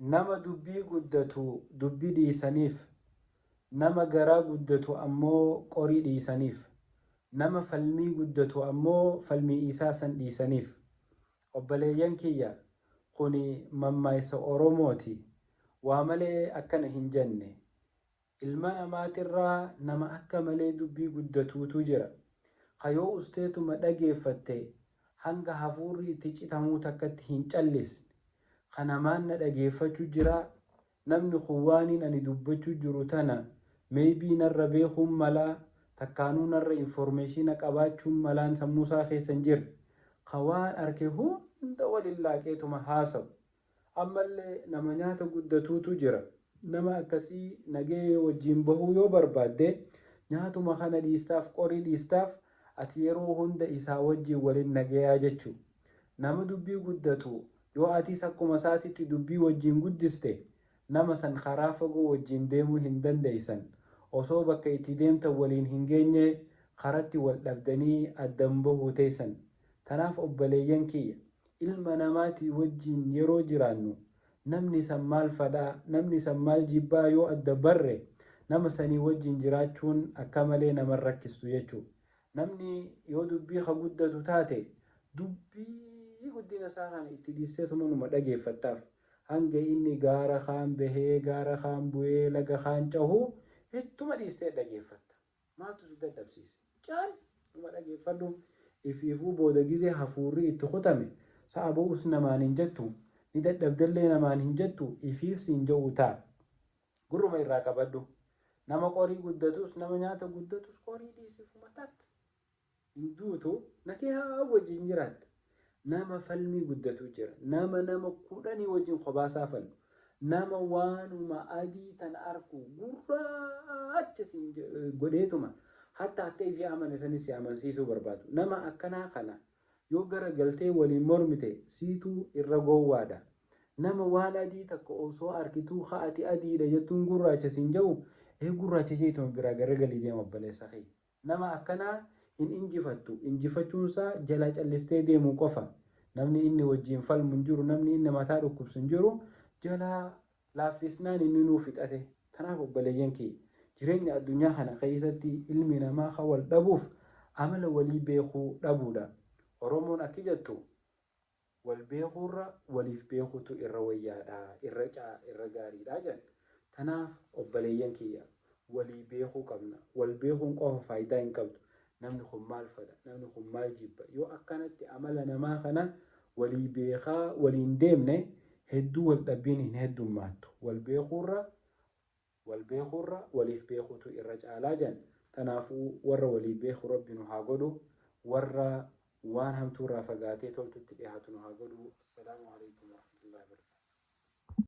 nama dubbii guddatu dubbii dhiisaniif, nama garaa guddatu ammoo qorii dhiisaniif, nama falmii guddatu ammoo falmii isaa san dhiisaniif. Obboleeyyan kiyya kuni mammaaysa Oromooti. Waa malee akkana hin jenne. Ilma namaatirraa nama akka malee dubbii guddatuutu jira. Kayoo usteetuma dhageeffatte hanga hafuurri itti citamuu takkatti hin callisne. Kanamaan na dhageeffachuu jira. Namni kun waaniin ani dubbachuu jiru tana maybii narra beekuun malaa takkaanuu narra informeeshina qabaachuun malaan sammuusaa keessa hin jirre. Kawaan arke hunda waliin laaqeetuma haasawu. Ammallee nama nyaata guddatuutu jira. Nama akkasii nagee wajjin bahuu yoo barbaadde nyaatuma kana dhiistaaf qorii dhiistaaf ati yeroo hunda isaa wajjin waliin nagayaa jechuu. Nama dubbii guddatu yoo atiis akkuma isaatitti dubbii wajjin guddiste nama san karaa fagoo wajjin deemuu hin dandeeysan. Osoo bakka itti deemtan waliin hin geenye karatti wal dhabdanii addan bahuu teessan. Tanaaf obboleeyyan kiyya ilma namaatii wajjin yeroo jiraannu namni san maal fadhaa, namni san maal jibbaa yoo adda barre nama sanii wajjin jiraachuun akka malee nama rakkistu jechuudha. Namni yoo dubbii ka guddatu taate dubbii guddina isaa kana itti dhiisteetuma numa dhageeffattaaf. Hanga inni gaara kaan bahee gaara kaan bu'ee laga kaan cahuu hedduma dhiistee dhageeffatta. Maaltu si dadhabsiise? Caal numa dhageeffadhu. Ifiifuu booda gizee hafuurri itti kutame sa'a bo'us namaan hin jettu. Ni dadhabdallee namaan hin jettu. Ifiif siin ja'u ta'a. Gurruma irraa qabadhu. Nama qorii guddatus nama nyaata guddatus qorii dhiisifu mataatti. Hin duutu nakee haa wajjin jiraatta. Nama falmii guddatu jira. Nama kudhanii wajjin kophaa falmu. Nama waanuma adii tan arku gurraacha siin godheetuma. Hatta akka ifi amane sanis si amansiisuu barbaadu. Nama akkanaa kana yoo gara galtee waliin mormite siituu irra gowwaadha. Nama waan adii takka osoo arkituu haati adiidha jettuun gurraacha siin ja'u gurraacha jeetuma biraa garagalii deema obboleessa kee. Nama akkanaa hin injifattu. Injifachuunsaa jala callistee deemuu qofa. Namni inni wajjin falmu hin jiru, namni inni mataa dhukkubsu hin jiru, jala laaffisnaan inni nuuf fixate. Kanaaf obboleeyyan kee jireenya addunyaa kana keessatti ilmi namaa kan wal dhabuuf amala walii beekuu dhabuudha. Oromoon akki jettu wal beekuurra waliif beekuutu irra wayyaadha, irra gaariidha jedhan. Kanaaf obboleeyyan kiyya walii beekuu qabna. Wal beekuun qofa faayidaa hin qabdu. Namni kun maal fedha, namni kun maal jibba. Yoo akkanatti amala namaa kana walii beekaa waliin deemne hedduu wal dhabbiin hin heddummaattu. Wal beekuurra waliif beekuutu irra caalaa jedhan. Kanaafuu warra walii beeku Rabbi nu haa godhu, warra waan hamtuurraa fagaatee toltutti dhiyaatu nu haa godhu. Assalaamu alaikum warahmatullahi wabarakatuh.